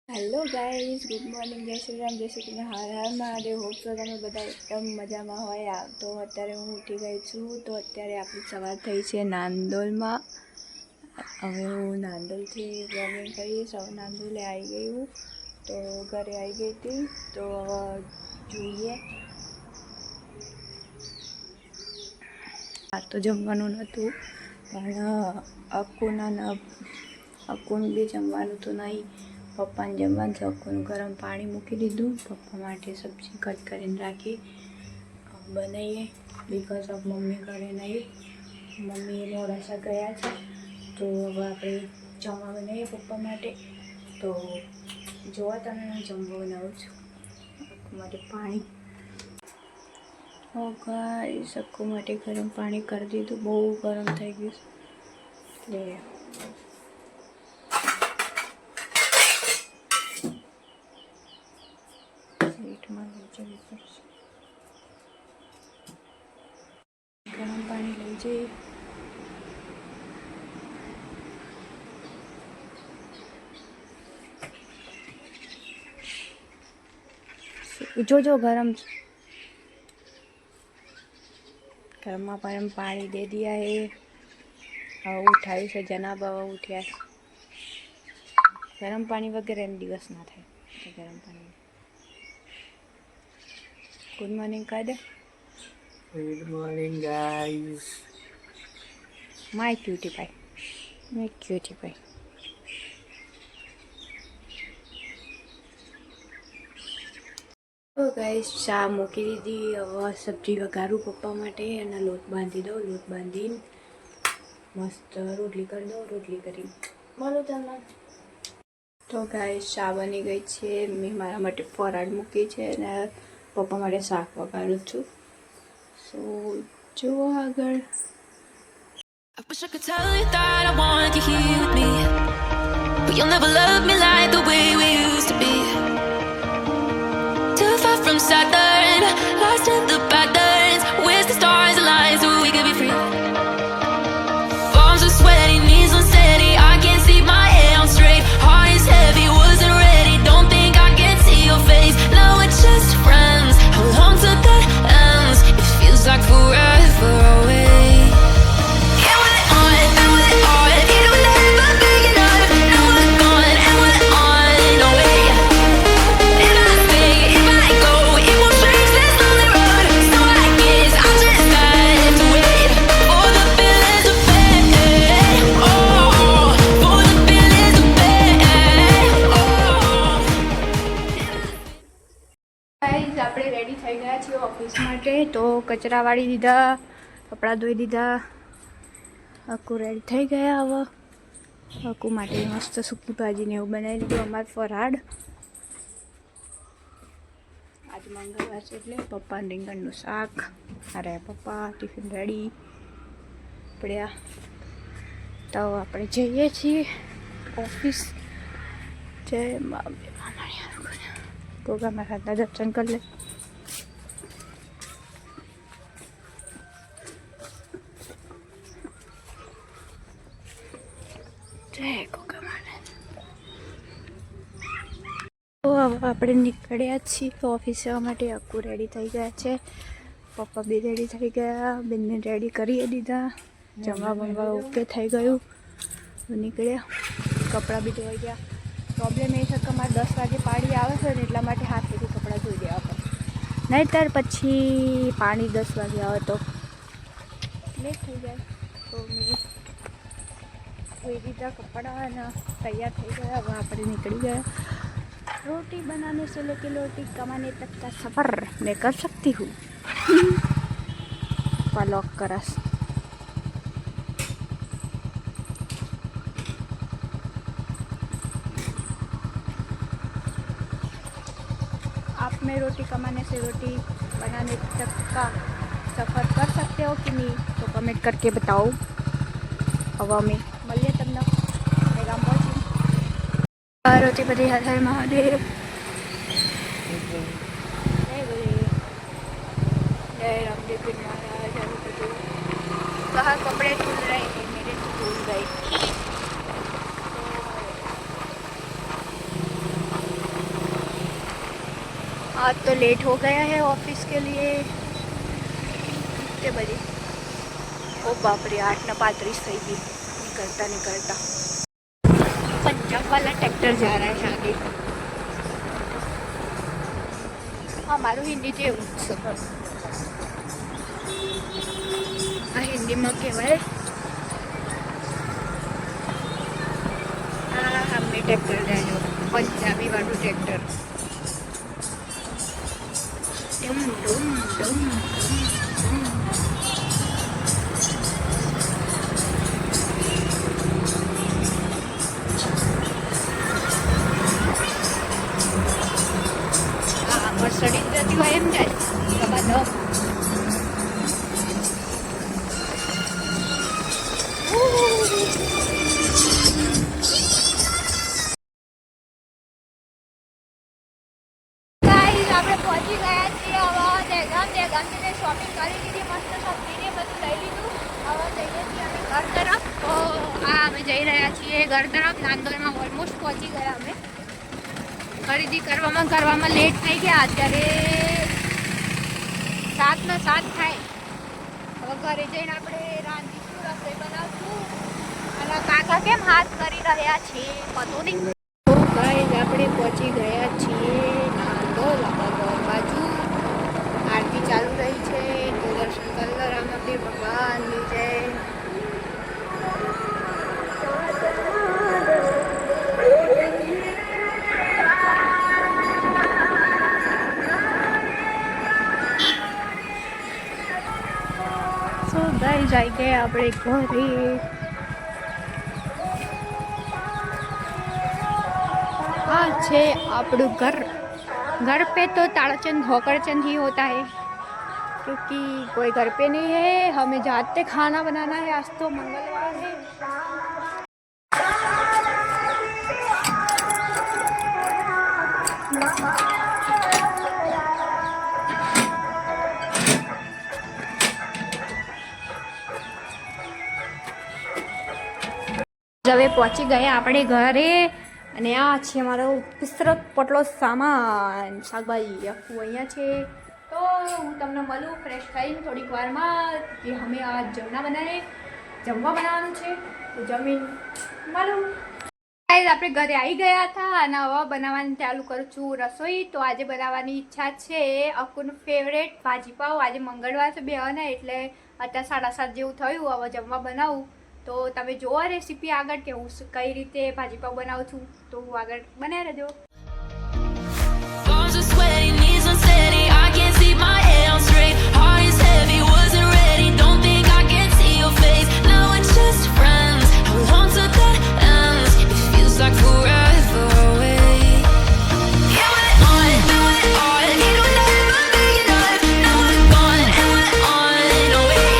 Hello guys, good morning, जय श्री राम, जय श्री कृष्ण, हर हर Mahadev. Hope तो તમે બધા એકદમ મજામાં હોય। તો અત્યારે હું ઉઠી ગઈ છું। તો અત્યારે આપણી સવાર થઈ છે નાંદોલમાં। હવે હું નાંદોલથી બ્લોગિંગ કરીશ। હવે નાંદોલે આવી ગઈ હું, તો ઘરે આવી ગઈ હતી। તો જોઈએ, આ તો જમવાનું નહોતું પણ અક્કુનું બી જમવાનું તો નહીં। પપ્પાને જમવાનું તો અક્કુનું ગરમ પાણી મૂકી દીધું। પપ્પા માટે સબ્જી કટ કરીને રાખી, બનાવીએ। બિકોઝ ઓફ મમ્મી ઘરે નહીં, મમ્મી મોડાસા ગયા છે। તો હવે આપણે જમવા બનાવીએ પપ્પા માટે। તો જોવા તમે હું જમવા બનાવું છું। અક્કુ માટે પાણી, ગાઈસ અક્કુ માટે ગરમ પાણી કરી દીધું। બહુ ગરમ થઈ ગયું એટલે ગરમ પાણી લઈ જઈએ। जो गरम गरम पानी दे दिया है। उठाई से जनाब उठ्या। गरम पानी वगैरह दिवस ना थे। गरम पानी गुड मॉर्निंग कह दे। Good morning guys. My cutie pie, my cutie pie. तो गाइस चा मूकी दीधी। हवे सब्जी वघारूं पप्पा माटे अने लोट बांधी दो। लोट बांधी मस्त रोटली कर दो। रोटली करी बोलो तमने। तो गाइस चा बनी गई छे। मैं मारा माटे फराळ मूकी छे अने पप्पा माटे शाक वघारूं छुं। सो जो आगळ I wish I could tell you that I want you here with me, but you'll never love me like the way we used to be. Too far from Saturn, lost in the patterns. Where's the stars align so we could be free? Palms are sweaty, knees unsteady. I can't see my head on straight. Heart is heavy, wasn't ready. Don't think I can see your face. Now we're just friends. How long till that ends? It feels like forever away. આપણે ready થઈ ગયા છીએ office માટે। તો કચરા વાળી દીધા, કપડાં ધોઈ દીધા। અક્કુ રેડી થઈ ગયા। હવે અક્કુ માટે મસ્ત સૂકી ભાજીને એવું બનાવી દીધું। અમારું ફરાળ આજ મંગળવાર છે એટલે પપ્પા રીંગણનું શાક। અરે પપ્પા ટિફિન રેડી પડ્યા। તો આપણે જઈએ છીએ ઓફિસ। જય મા गोगा महाराज दर्शन कर ले। जय गोगा महाराज। तो अब આપણે નીકળ્યા છીએ ઓફિસ જવા માટે। અક્કુ રેડી થઈ ગયા છે, પપ્પા બી રેડી થઈ ગયા। બંને રેડી કરી દીધા। જમવા બમવા ઓકે થઈ ગયું। નીકળ્યા, કપડાં બી ધોઈ ગયા। प्रॉब्लम ये है कि अमारे 10 वागे पानी आवे छे ने एटला माटे हाथेथी कपड़ा धोई देवा पड़े, नहींतर पछी पानी 10 वागे आवे तो लेट थई जाए। तो मैं धोई दीधा कपड़ा ने तैयार थई गया। अब आपणे निकली गया। रोटी बनाने से लेके रोटी कमाने तक का सफ़र मैं कर सकती हूँ। पलॉक करस आप में रोटी कमाने से रोटी बनाने तक का सफ़र कर सकते हो कि नहीं, तो कमेंट करके बताओ। हवा में મળીએ તમને मैं गाम पहुँची। पार्वती पति हर हर महादेव। जय गुरु, जय रामदेव पीर महाराज। कहाँ कपड़े धुल रहे हैं, मेरे तो धुल गए। आज तो लेट हो गया है ऑफिस के लिए। कितने बजे? ओ बाप रे 8:35 થઈ ગઈ निकलता पंजाब वाला ट्रैक्टर जा रहा है आगे। हमारू हिंदी जेवू आ हिंदी में कहवाय हमें ट्रैक्टर जाए पंजाबी वालू ट्रैक्टर। डम डम डम मर्सिडीज जती હોય એમ જાય બાબા દો ગાઈસ આપણે પહોંચી ગયા છીએ। હવે દેગામથી શોપિંગ કરી લીધી, મસ્ત સબ્જીને બધું લઈ લીધું। હવે જઈએ છીએ અમે ઘર તરફ। તો આ અમે જઈ રહ્યા છીએ ઘર તરફ। નાંદોલમાં ઓલમોસ્ટ પહોંચી ગયા અમે। ખરીદી કરવામાં લેટ થઈ ગયા। અત્યારે 7:07 થાય। હવે ઘરે જઈને આપણે રાંધીશું, રસોઈ બનાવશું। અને કાકા કેમ હાથ કરી રહ્યા છે પતો નહીં। તો ગાઈસ આપણે પહોંચી ગયા છીએ નાંદોલ બાજુ। આરતી ચાલુ રહી છે તો દર્શન કરી લો રામદેવ ભગવાનની જય। સો ગાઈસ આવી ગયા આપણે ઘરે। આ છે આપણું घर पे तो ताड़ाचंद होकरचंद ही होता है क्योंकि कोई घर पे नहीं है। हमें जाते खाना बनाना है। आज तो मंगलवार है। હવે પહોંચી ગયા આપણે ઘરે। અને આ છે મારો વિસ્તૃત પટલો સામાન, શાકભાજી આખું અહીંયા છે। તો હું તમને મળું ફ્રેશ થઈને થોડીક વારમાં કે અમે આ જમવા બનાવવાનું છે। તો જમીન મળું। આપણે ઘરે આવી ગયા હતા અને હવે બનાવવાની ચાલુ કરું છું રસોઈ। તો આજે બનાવવાની ઈચ્છા છે અકુનું ફેવરેટ ભાજી પાવ। આજે મંગળવાર છે બેવાના એટલે અત્યારે 7:30 જેવું થયું। હવે જમવા બનાવું તો તમે જોવો રેસીપી આગળ કે હું કઈ રીતે ભાજી પાવ બનાવું છું। તો હું આગળ બનાવી રહેજો। Palms are sweaty, knees unsteady. I can't see my head on straight. Heart is heavy, wasn't ready. Don't think I can see your face. Now it's just friends. Hold on to the ends. It feels like forever away. Yeah, we're on, do it all. It'll never be enough. Now we're gone and we're on our way.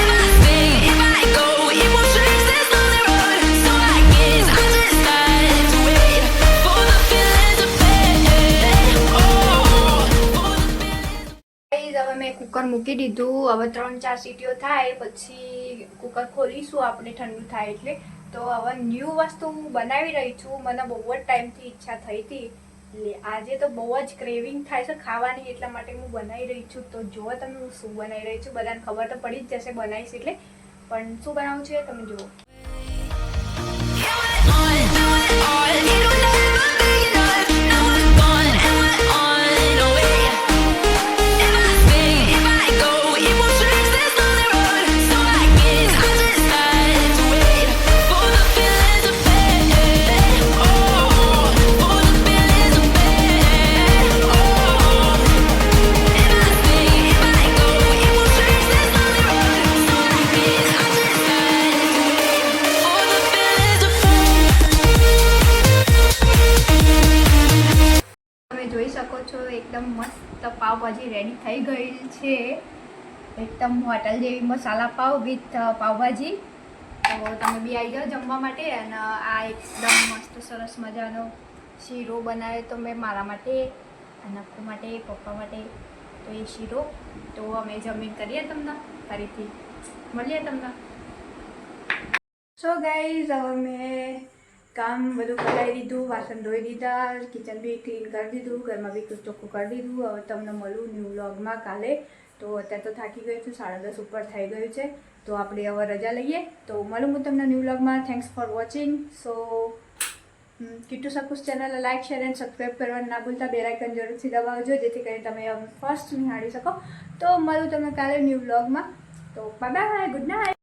If I stay, if I go, it won't change this lonely road. So I guess I just have to wait for the feeling to fade. Oh, for the feeling. હવે મેં cooker મૂકી દીધું। હવે 3-4 CTO થાય પછી cooker ખોલીશું આપણે ઠંડુ થાય એટલે। તો હવે ન્યૂ વસ્તુ હું બનાવી રહી છું। મને બહુ જ ટાઈમથી ઈચ્છા થઈ હતી એટલે આજે તો બહુ જ ક્રેવિંગ થાય છે ખાવાની એટલા માટે હું બનાવી રહી છું। તો જુઓ તમે હું શું બનાવી રહી છું। બધાને ખબર તો પડી જ જશે બનાવીશ એટલે, પણ શું બનાવું છે તમે જુઓ। Yeah, we're on, do it all. It'll never be enough. Now we're gone and we're on our way. If I stay, if I go, it won't change this lonely road. So I guess I just have to wait for the feeling to fade. Oh, for the feeling to fade. Oh, if I stay, if I go, it won't change this lonely road. So I guess I just have to wait for the feeling to fade. તમે જોઈ શકો છો એકદમ મસ્ત pav bhaji ready થઈ ગઈ છે। એકદમ હોટલ જેવી મસાલા પાવ વિથ પાવભાજી। તો તમે બી આવી જાઓ જમવા માટે। અને આ એકદમ મસ્ત સરસ મજાનો શીરો બનાવ્યો તો મેં મારા માટે અને અક્કુ માટે, પપ્પા માટે। તો એ શીરો તો અમે જમીન કરીએ તમને ફરીથી મળીએ તમને। સો ગાઈઝ હવે મેં કામ બધું કરાવી દીધું, વાસણ ધોઈ દીધા, કિચન બી ક્લીન કરી દીધું, ઘરમાં બી ચોખ્ખું કરી દીધું. હવે તમને મળું ન્યૂ વ્લોગમાં કાલે. તો અત્યારે તો થાકી ગઈ છું, 10:30 ઉપર થઈ ગયું છે. તો આપણે હવે રજા લઈએ. તો મળું હું તમને ન્યૂ વ્લોગમાં. Thanks for watching. So Kittu સકુસ channel like share and subscribe કરવાનું ના ભૂલતા. બેલ આઇકન જરૂરથી દબાવજો જેથી કરીને તમે ફર્સ્ટ નિહાળી શકો. તો મળું તમને કાલે ન્યૂ વ્લોગમાં. તો બાય બાય, ગુડ નાઇટ.